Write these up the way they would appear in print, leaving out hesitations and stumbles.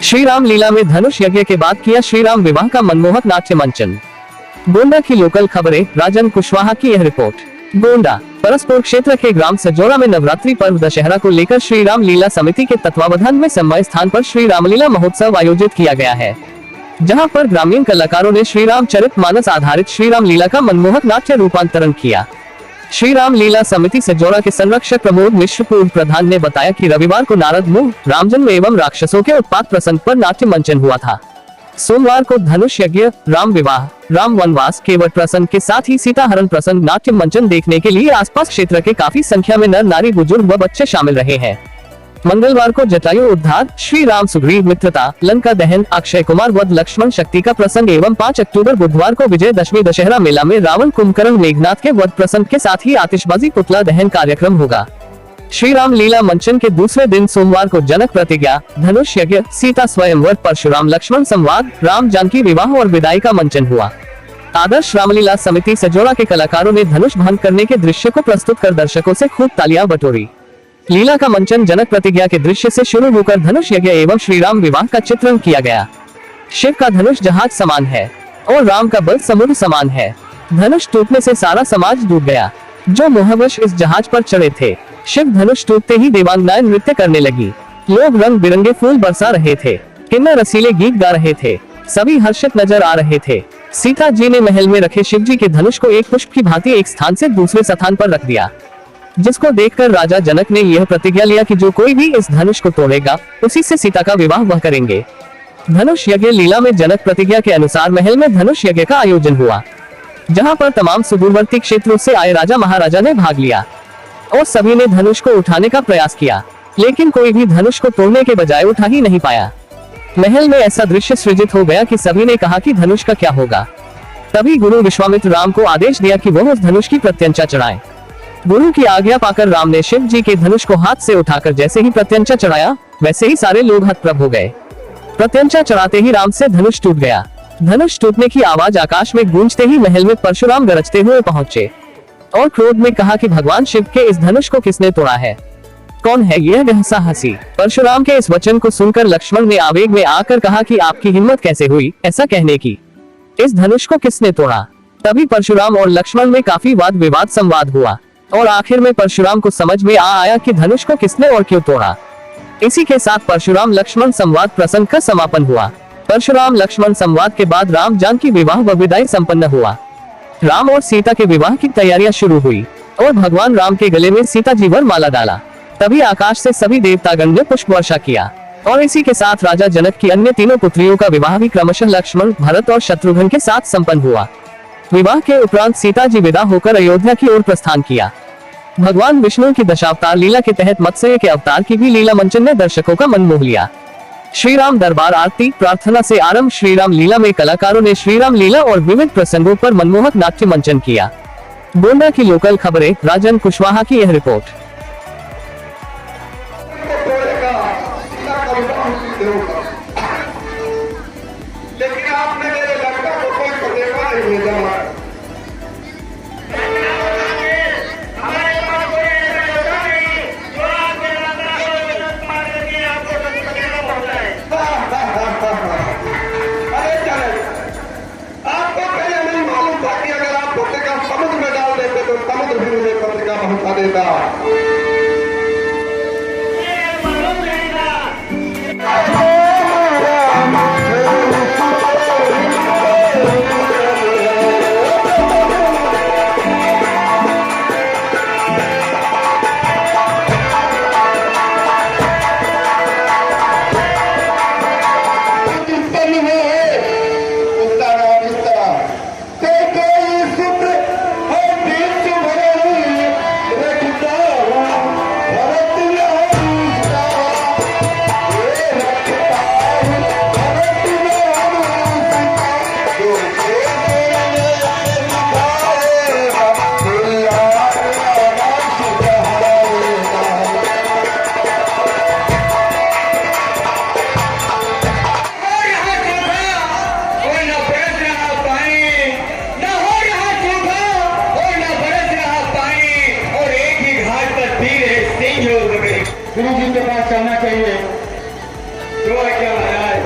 श्री राम लीला में धनुष यज्ञ के बाद किया श्री राम विवाह का मनमोहक नाट्य मंचन। गोंडा की लोकल खबरें, राजन कुशवाहा की यह रिपोर्ट। गोंडा परस्पर क्षेत्र के ग्राम सजोरा में नवरात्रि पर्व दशहरा को लेकर श्री राम लीला समिति के तत्वावधान में समय स्थान पर श्री रामलीला महोत्सव आयोजित किया गया है, जहां पर ग्रामीण कलाकारों ने श्री राम चरित मानस आधारित श्री राम लीला का मनमोहक नाट्य रूपांतरण किया। श्री राम लीला समिति सजोरा के संरक्षक प्रमोद मिश्र पूर्व प्रधान ने बताया कि रविवार को नारद मुंह, रामजन्म एवं राक्षसों के उत्पात प्रसंग पर नाट्य मंचन हुआ था। सोमवार को धनुष यज्ञ, राम विवाह, राम वनवास, केवट प्रसंग के साथ ही सीता हरण प्रसंग नाट्य मंचन देखने के लिए आसपास क्षेत्र के काफी संख्या में नर नारी, बुजुर्ग व बच्चे शामिल रहे हैं। मंगलवार को जटायु उद्धार, श्री राम सुग्रीव मित्रता, लंका दहन, अक्षय कुमार वध, लक्ष्मण शक्ति का प्रसंग एवं 5 अक्टूबर बुधवार को विजयदशमी दशहरा मेला में रावण, कुंभकर्ण, मेघनाथ के वध प्रसंग के साथ ही आतिशबाजी, पुतला दहन कार्यक्रम होगा। श्री राम लीला मंचन के दूसरे दिन सोमवार को जनक प्रतिज्ञा, धनुष यज्ञ, सीता स्वयंवर, परशुराम लक्ष्मण संवाद, राम जानकी विवाह और विदाई का मंचन हुआ। आदर्श रामलीला समिति सजोरा के कलाकारों ने धनुष भंग करने के दृश्य को प्रस्तुत कर दर्शकों से खूब तालियां बटोरी। लीला का मंचन जनक प्रतिज्ञा के दृश्य से शुरू होकर धनुष यज्ञ एवं श्री राम विवाह का चित्रण किया गया। शिव का धनुष जहाज समान है और राम का बल समुद्र समान है। धनुष टूटने से सारा समाज डूब गया, जो मोहवश इस जहाज पर चढ़े थे। शिव धनुष टूटते ही देवांगनाएं नृत्य करने लगी। लोग रंग बिरंगे फूल बरसा रहे थे, किन्नर रसीले गीत गा रहे थे, सभी हर्षित नजर आ रहे थे। सीता जी ने महल में रखे शिव जी के धनुष को एक पुष्प की भांति एक स्थान से दूसरे स्थान पर रख दिया, जिसको देखकर राजा जनक ने यह प्रतिज्ञा लिया कि जो कोई भी इस धनुष को तोड़ेगा, उसी से सीता का विवाह वह करेंगे। धनुष यज्ञ लीला में जनक प्रतिज्ञा के अनुसार महल में धनुष यज्ञ का आयोजन हुआ, जहां पर तमाम सुदूरवर्ती क्षेत्रों से आए राजा महाराजा ने भाग लिया और सभी ने धनुष को उठाने का प्रयास किया, लेकिन कोई भी धनुष को तोड़ने के बजाय उठा ही नहीं पाया। महल में ऐसा दृश्य सृजित हो गया कि सभी ने कहा कि धनुष का क्या होगा। तभी गुरु विश्वामित्र राम को आदेश दिया कि वह उस धनुष की प्रत्यंचा चढ़ाएं। गुरु की आज्ञा पाकर राम ने शिव जी के धनुष को हाथ से उठाकर जैसे ही प्रत्यंचा चढ़ाया, वैसे ही सारे लोग हतप्रभ हो गए। प्रत्यंचा चढ़ाते ही राम से धनुष टूट गया। धनुष टूटने की आवाज आकाश में गूंजते ही महल में परशुराम गरजते हुए पहुंचे और क्रोध में कहा कि भगवान शिव के इस धनुष को किसने तोड़ा है? कौन है यह दुस्साहसी? परशुराम के इस वचन को सुनकर लक्ष्मण ने आवेग में आकर कहा कि आपकी हिम्मत कैसे हुई ऐसा कहने की? इस धनुष को किसने तोड़ा? तभी परशुराम और लक्ष्मण में काफी वाद विवाद संवाद हुआ और आखिर में परशुराम को समझ में आया कि धनुष को किसने और क्यों तोड़ा। इसी के साथ परशुराम लक्ष्मण संवाद प्रसंग का समापन हुआ। परशुराम लक्ष्मण संवाद के बाद राम जानकी विवाह व विदाई संपन्न हुआ। राम और सीता के विवाह की तैयारियां शुरू हुई और भगवान राम के गले में सीता जी वर माला डाला। तभी आकाश से सभी देवतागण ने पुष्प वर्षा किया और इसी के साथ राजा जनक की अन्य तीनों पुत्रियों का विवाह भी क्रमशः लक्ष्मण, भरत और शत्रुघ्न के साथ संपन्न हुआ। विवाह के उपरांत सीता जी विदा होकर अयोध्या की ओर प्रस्थान किया। भगवान विष्णु की दशावतार लीला के तहत मत्स्य के अवतार की भी लीला मंचन ने दर्शकों का मन मोह लिया। श्री राम दरबार आरती प्रार्थना से आरंभ श्री राम लीला में कलाकारों ने श्री राम लीला और विविध प्रसंगों पर मनमोहक नाट्य मंचन किया। गोंडा की लोकल खबरें, राजन कुशवाहा की यह रिपोर्ट। गुरु जी के पास जाना चाहिए। जो है क्या महाराज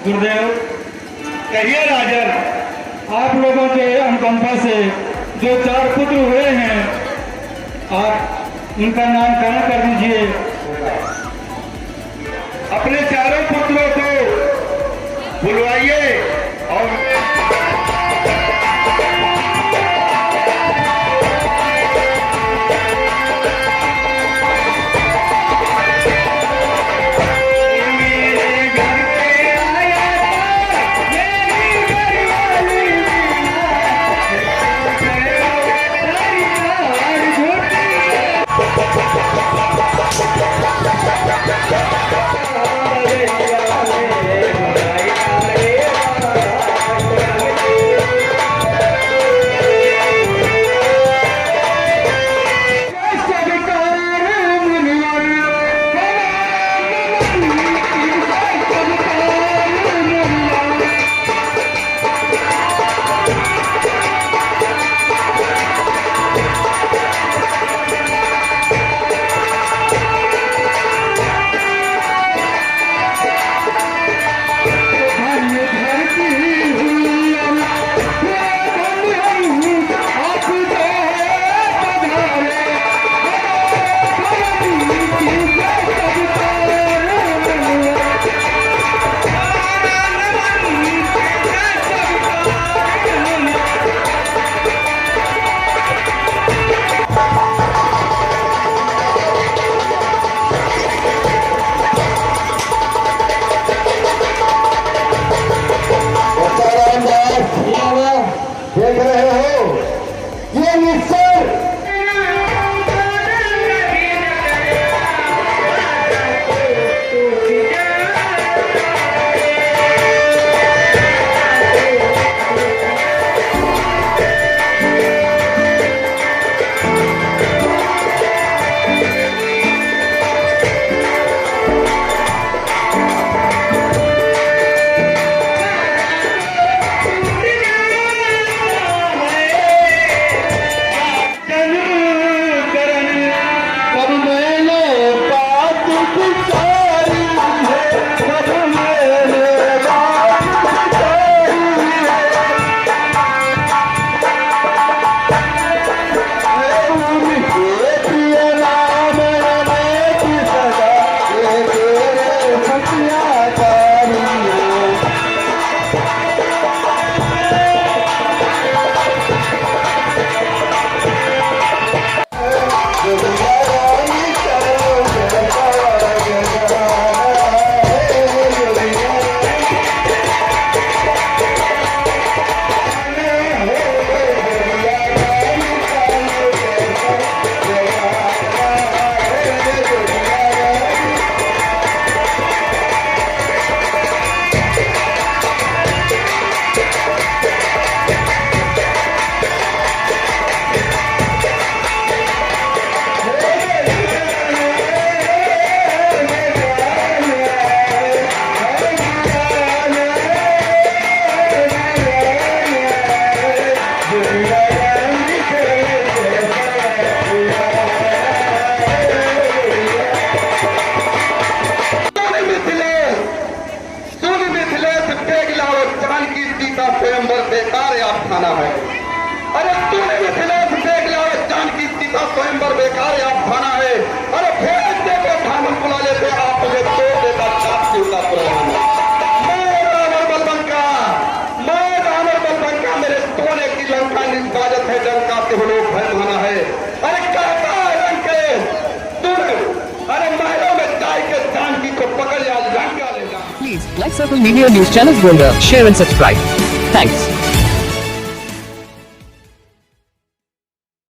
गुरुदेव कहिए राजन, आप लोगों के अनुकंपा से जो 4 पुत्र हुए हैं, आप उनका नामकरण कर दीजिए। अपने चारों पुत्रों को बुलवाइए और देख रहे हो ये मिक्सर स्वयंवर बेकार याद खाना है। अरे तूने भी खिलाफ देख लिया, जानकी सीता स्वयंवर बेकार याद खाना है। अरे भेज दे को ठाकुर बुला लेते, आप मुझे तोड़ देता चाप की उता पुराना। मैं रावण बलबंका मेरे सोने की लंका निष्काजत है, लंका से लोग भय माना है। अरे कहता है लंकेश तूने, अरे महलों में जाए के जानकी को पकड़ या लंका ले जा। Please like Circle Media News channels Gonda, share and subscribe. Thanks.